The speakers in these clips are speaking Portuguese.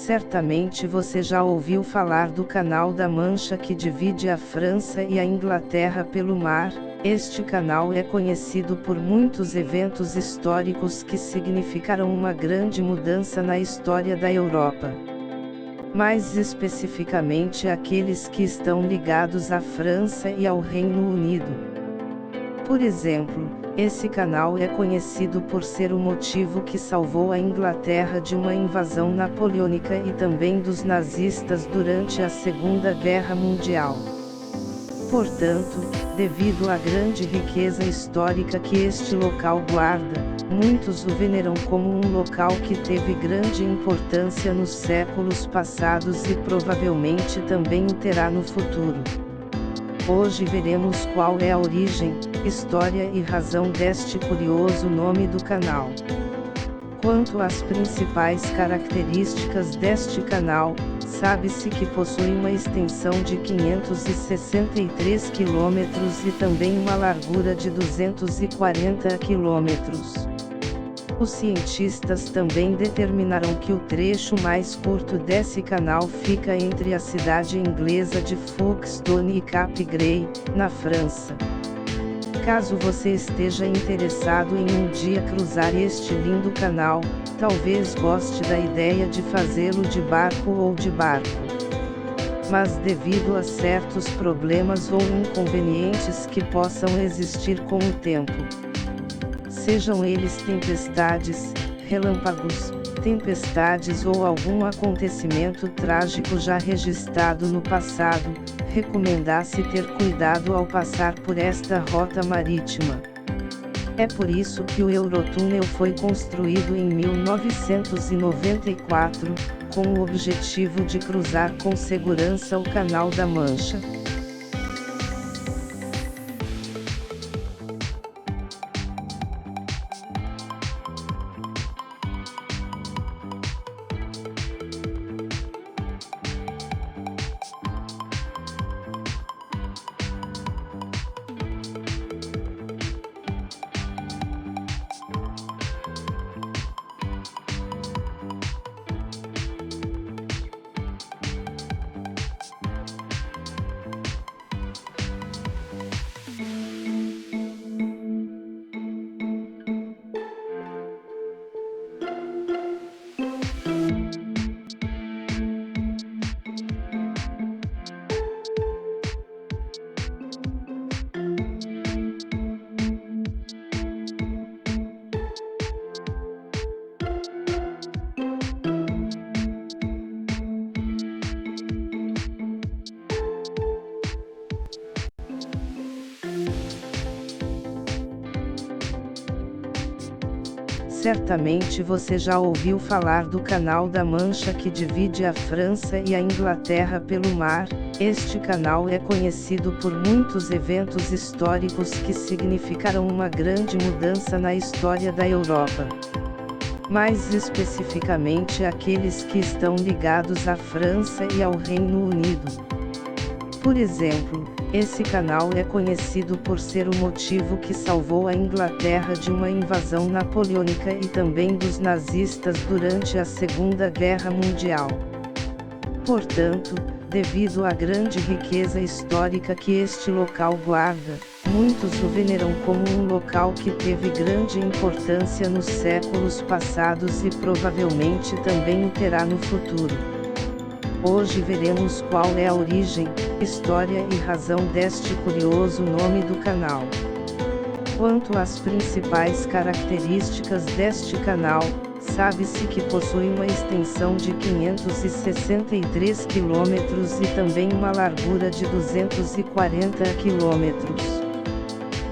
Certamente você já ouviu falar do Canal da Mancha que divide a França e a Inglaterra pelo mar. Este canal é conhecido por muitos eventos históricos que significaram uma grande mudança na história da Europa. Mais especificamente aqueles que estão ligados à França e ao Reino Unido. Por exemplo, esse canal é conhecido por ser o motivo que salvou a Inglaterra de uma invasão napoleônica e também dos nazistas durante a Segunda Guerra Mundial. Portanto, devido à grande riqueza histórica que este local guarda, muitos o veneram como um local que teve grande importância nos séculos passados e provavelmente também o terá no futuro. Hoje veremos qual é a origem, história e razão deste curioso nome do canal. Quanto às principais características deste canal, sabe-se que possui uma extensão de 563 km e também uma largura de 240 km. Os cientistas também determinaram que o trecho mais curto desse canal fica entre a cidade inglesa de Folkestone e Cap Grey, na França. Caso você esteja interessado em um dia cruzar este lindo canal, talvez goste da ideia de fazê-lo de barco ou de barco. Mas devido a certos problemas ou inconvenientes que possam existir com o tempo, sejam eles tempestades, relâmpagos, tempestades ou algum acontecimento trágico já registrado no passado, recomenda-se ter cuidado ao passar por esta rota marítima. É por isso que o Eurotúnel foi construído em 1994, com o objetivo de cruzar com segurança o Canal da Mancha. Certamente você já ouviu falar do Canal da Mancha que divide a França e a Inglaterra pelo mar. Este canal é conhecido por muitos eventos históricos que significaram uma grande mudança na história da Europa. Mais especificamente aqueles que estão ligados à França e ao Reino Unido. Por exemplo, esse canal é conhecido por ser o motivo que salvou a Inglaterra de uma invasão napoleônica e também dos nazistas durante a Segunda Guerra Mundial. Portanto, devido à grande riqueza histórica que este local guarda, muitos o veneram como um local que teve grande importância nos séculos passados e provavelmente também o terá no futuro. Hoje veremos qual é a origem, história e razão deste curioso nome do canal. Quanto às principais características deste canal, sabe-se que possui uma extensão de 563 km e também uma largura de 240 km.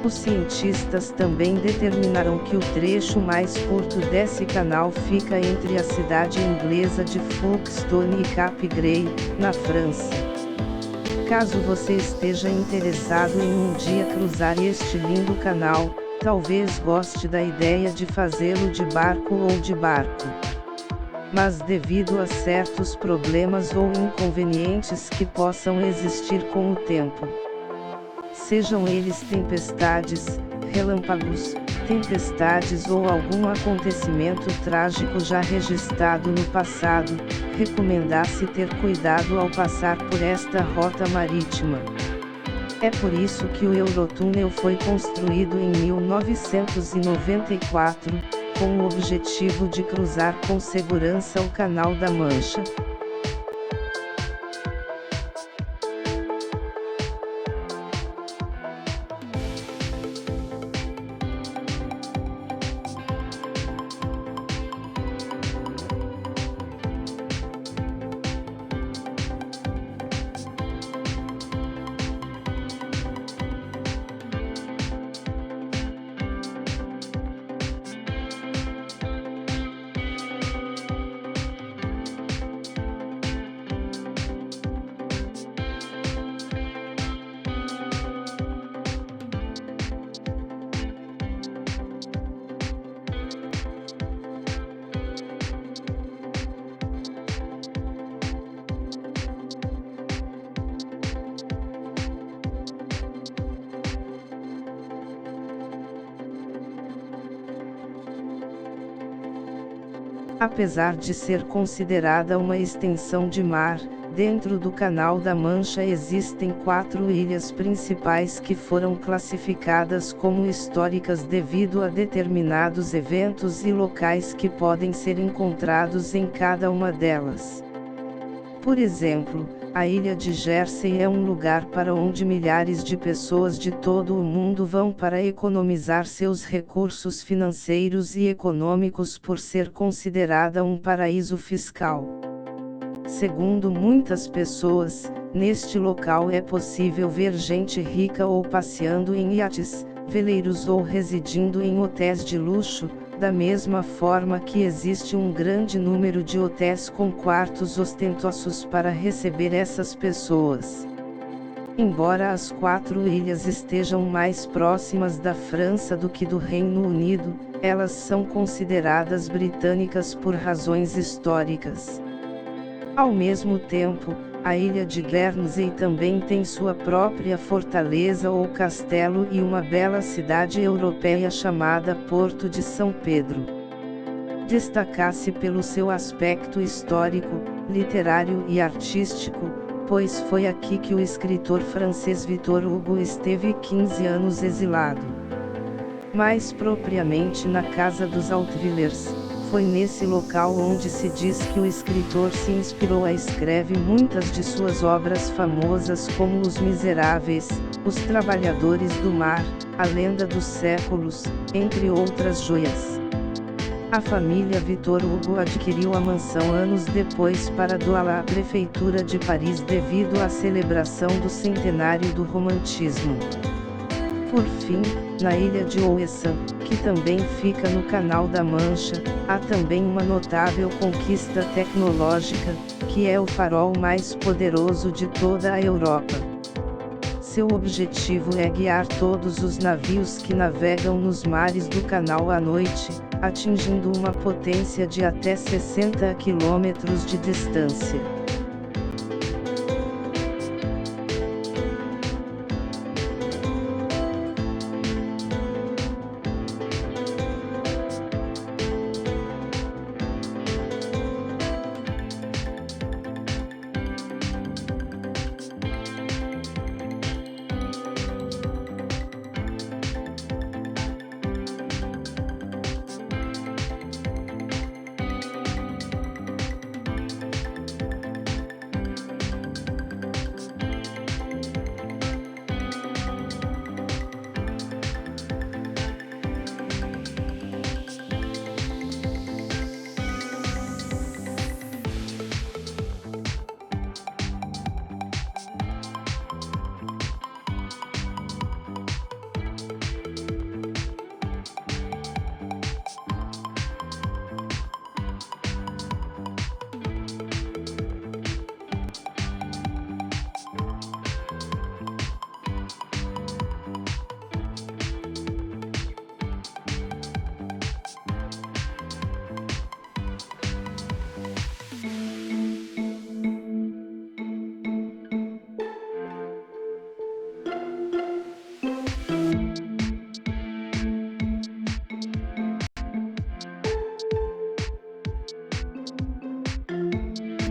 Os cientistas também determinaram que o trecho mais curto desse canal fica entre a cidade inglesa de Folkestone e Cap Grey, na França. Caso você esteja interessado em um dia cruzar este lindo canal, talvez goste da ideia de fazê-lo de barco ou de barco. Mas devido a certos problemas ou inconvenientes que possam existir com o tempo, sejam eles tempestades, relâmpagos, tempestades ou algum acontecimento trágico já registrado no passado, recomenda-se ter cuidado ao passar por esta rota marítima. É por isso que o Eurotúnel foi construído em 1994, com o objetivo de cruzar com segurança o Canal da Mancha. Apesar de ser considerada uma extensão de mar, dentro do Canal da Mancha existem 4 ilhas principais que foram classificadas como históricas devido a determinados eventos e locais que podem ser encontrados em cada uma delas. Por exemplo, a ilha de Jersey é um lugar para onde milhares de pessoas de todo o mundo vão para economizar seus recursos financeiros e econômicos por ser considerada um paraíso fiscal. Segundo muitas pessoas, neste local é possível ver gente rica ou passeando em iates, veleiros ou residindo em hotéis de luxo, da mesma forma que existe um grande número de hotéis com quartos ostentosos para receber essas pessoas. Embora as 4 ilhas estejam mais próximas da França do que do Reino Unido, elas são consideradas britânicas por razões históricas. Ao mesmo tempo, a ilha de Guernsey também tem sua própria fortaleza ou castelo e uma bela cidade europeia chamada Porto de São Pedro. Destaca-se pelo seu aspecto histórico, literário e artístico, pois foi aqui que o escritor francês Victor Hugo esteve 15 anos exilado. Mais propriamente na Casa dos Hautevillers. Foi nesse local onde se diz que o escritor se inspirou a escrever muitas de suas obras famosas como Os Miseráveis, Os Trabalhadores do Mar, A Lenda dos Séculos, entre outras joias. A família Victor Hugo adquiriu a mansão anos depois para doá-la à Prefeitura de Paris devido à celebração do centenário do Romantismo. Por fim, na ilha de Ouessant, que também fica no Canal da Mancha, há também uma notável conquista tecnológica, que é o farol mais poderoso de toda a Europa. Seu objetivo é guiar todos os navios que navegam nos mares do canal à noite, atingindo uma potência de até 60 km de distância.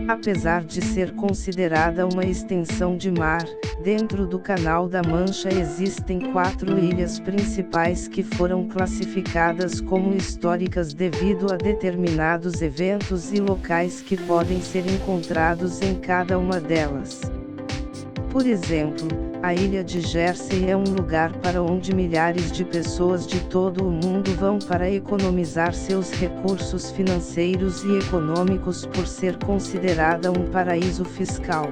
Apesar de ser considerada uma extensão de mar, dentro do Canal da Mancha existem 4 ilhas principais que foram classificadas como históricas devido a determinados eventos e locais que podem ser encontrados em cada uma delas. Por exemplo, a ilha de Jersey é um lugar para onde milhares de pessoas de todo o mundo vão para economizar seus recursos financeiros e econômicos por ser considerada um paraíso fiscal.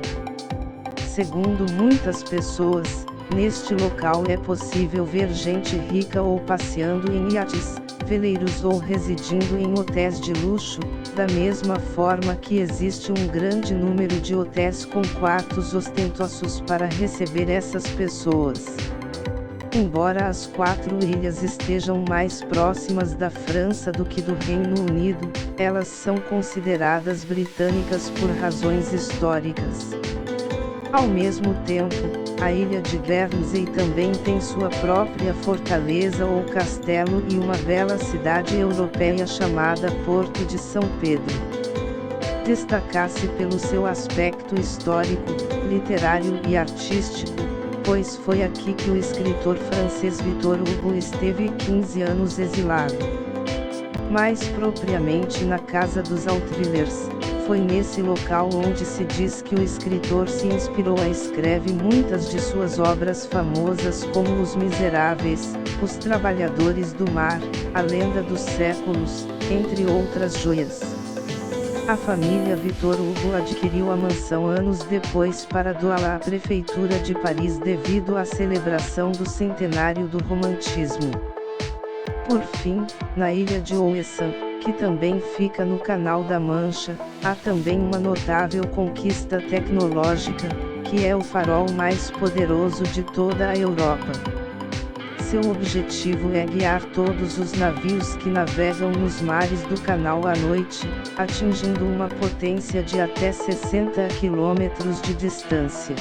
Segundo muitas pessoas, neste local é possível ver gente rica ou passeando em iates, veleiros ou residindo em hotéis de luxo, da mesma forma que existe um grande número de hotéis com quartos ostentosos para receber essas pessoas. Embora as 4 ilhas estejam mais próximas da França do que do Reino Unido, elas são consideradas britânicas por razões históricas. Ao mesmo tempo, a ilha de Guernsey também tem sua própria fortaleza ou castelo e uma bela cidade europeia chamada Porto de São Pedro. Destaca-se pelo seu aspecto histórico, literário e artístico, pois foi aqui que o escritor francês Victor Hugo esteve 15 anos exilado. Mais propriamente na Casa dos Hautevillers, foi nesse local onde se diz que o escritor se inspirou a escrever muitas de suas obras famosas como Os Miseráveis, Os Trabalhadores do Mar, A Lenda dos Séculos, entre outras joias. A família Victor Hugo adquiriu a mansão anos depois para doá-la à Prefeitura de Paris devido à celebração do centenário do Romantismo. Por fim, na ilha de Ouessant, que também fica no Canal da Mancha, há também uma notável conquista tecnológica, que é o farol mais poderoso de toda a Europa. Seu objetivo é guiar todos os navios que navegam nos mares do canal à noite, atingindo uma potência de até 60 km de distância.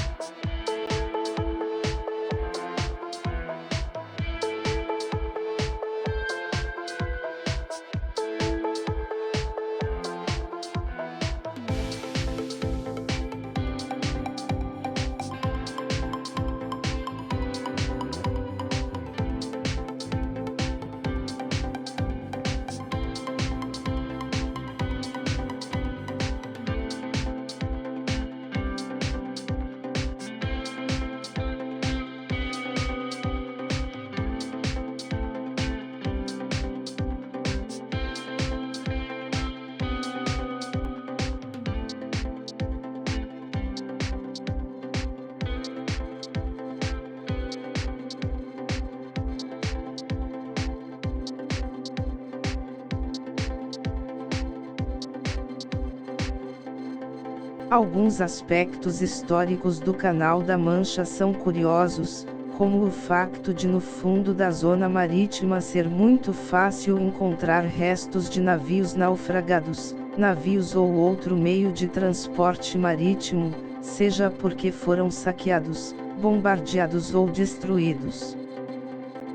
Alguns aspectos históricos do Canal da Mancha são curiosos, como o facto de no fundo da zona marítima ser muito fácil encontrar restos de navios naufragados, navios ou outro meio de transporte marítimo, seja porque foram saqueados, bombardeados ou destruídos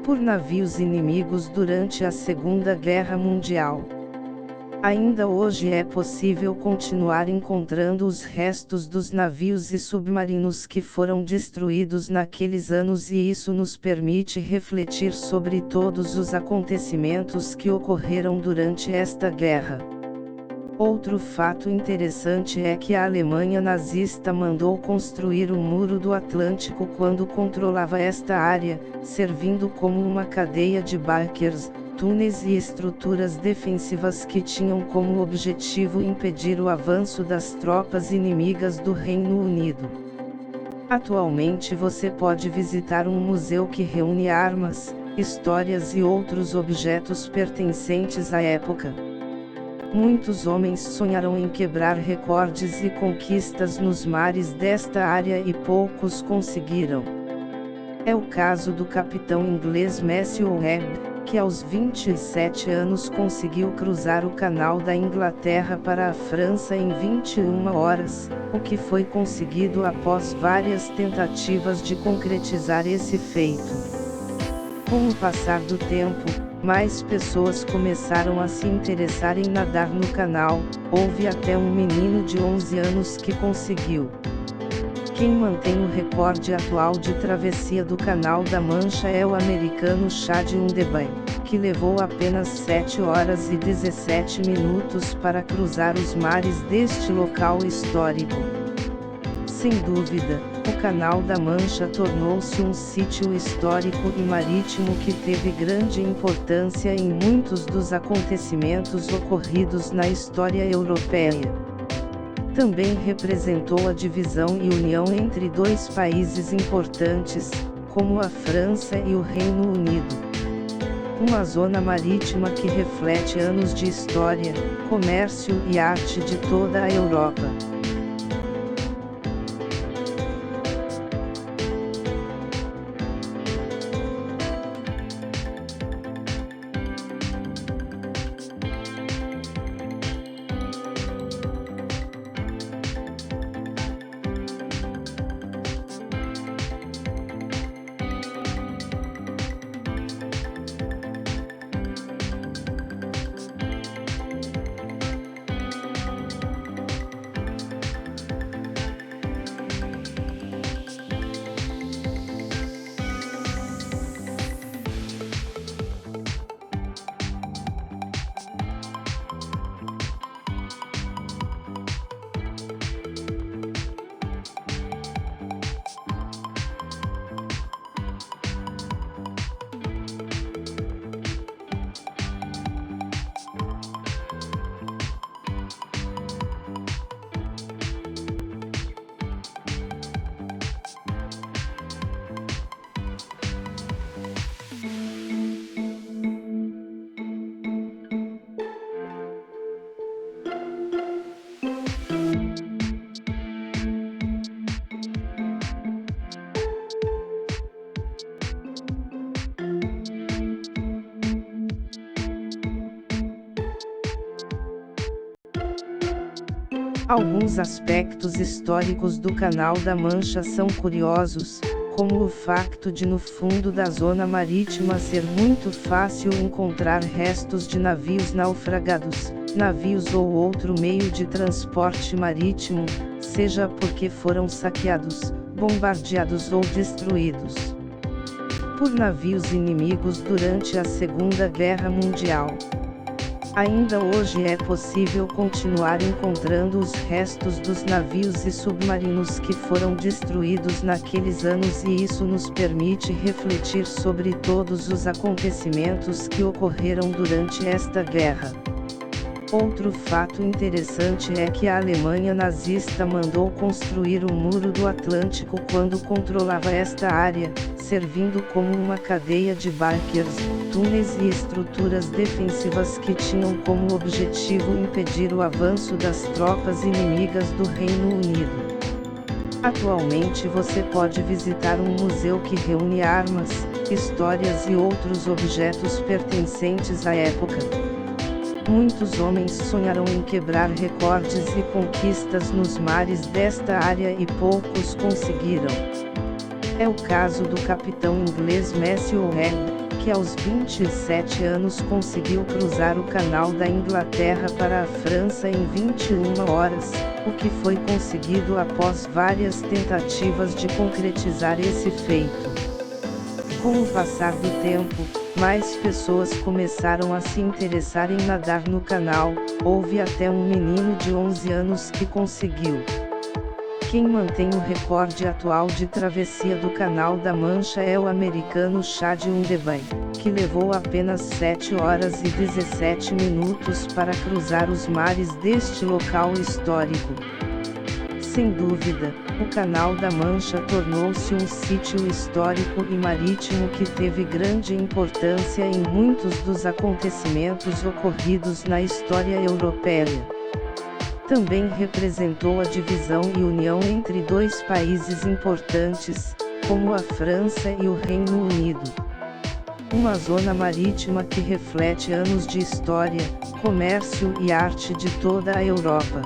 por navios inimigos durante a Segunda Guerra Mundial. Ainda hoje é possível continuar encontrando os restos dos navios e submarinos que foram destruídos naqueles anos e isso nos permite refletir sobre todos os acontecimentos que ocorreram durante esta guerra. Outro fato interessante é que a Alemanha nazista mandou construir o Muro do Atlântico quando controlava esta área, servindo como uma cadeia de bunkers, túneis e estruturas defensivas que tinham como objetivo impedir o avanço das tropas inimigas do Reino Unido. Atualmente você pode visitar um museu que reúne armas, histórias e outros objetos pertencentes à época. Muitos homens sonharam em quebrar recordes e conquistas nos mares desta área e poucos conseguiram. É o caso do capitão inglês Matthew Webb, que aos 27 anos conseguiu cruzar o Canal da Inglaterra para a França em 21 horas, o que foi conseguido após várias tentativas de concretizar esse feito. Com o passar do tempo, mais pessoas começaram a se interessar em nadar no canal. Houve até um menino de 11 anos que conseguiu. Quem mantém o recorde atual de travessia do Canal da Mancha é o americano Chad Undebay, que levou apenas 7 horas e 17 minutos para cruzar os mares deste local histórico. Sem dúvida, o Canal da Mancha tornou-se um sítio histórico e marítimo que teve grande importância em muitos dos acontecimentos ocorridos na história europeia. Também representou a divisão e união entre dois países importantes, como a França e o Reino Unido. Uma zona marítima que reflete anos de história, comércio e arte de toda a Europa. Alguns aspectos históricos do Canal da Mancha são curiosos, como o facto de no fundo da zona marítima ser muito fácil encontrar restos de navios naufragados, navios ou outro meio de transporte marítimo, seja porque foram saqueados, bombardeados ou destruídos por navios inimigos durante a Segunda Guerra Mundial. Ainda hoje é possível continuar encontrando os restos dos navios e submarinos que foram destruídos naqueles anos, e isso nos permite refletir sobre todos os acontecimentos que ocorreram durante esta guerra. Outro fato interessante é que a Alemanha nazista mandou construir o Muro do Atlântico quando controlava esta área, servindo como uma cadeia de bunkers, túneis e estruturas defensivas que tinham como objetivo impedir o avanço das tropas inimigas do Reino Unido. Atualmente você pode visitar um museu que reúne armas, histórias e outros objetos pertencentes à época. Muitos homens sonharam em quebrar recordes e conquistas nos mares desta área e poucos conseguiram. É o caso do capitão inglês Matthew Webb, que aos 27 anos conseguiu cruzar o Canal da Inglaterra para a França em 21 horas, o que foi conseguido após várias tentativas de concretizar esse feito. Com o passar do tempo, mais pessoas começaram a se interessar em nadar no canal. Houve até um menino de 11 anos que conseguiu. Quem mantém o recorde atual de travessia do Canal da Mancha é o americano Chad Undebay, que levou apenas 7 horas e 17 minutos para cruzar os mares deste local histórico. Sem dúvida, o Canal da Mancha tornou-se um sítio histórico e marítimo que teve grande importância em muitos dos acontecimentos ocorridos na história europeia. Também representou a divisão e união entre dois países importantes, como a França e o Reino Unido. Uma zona marítima que reflete anos de história, comércio e arte de toda a Europa.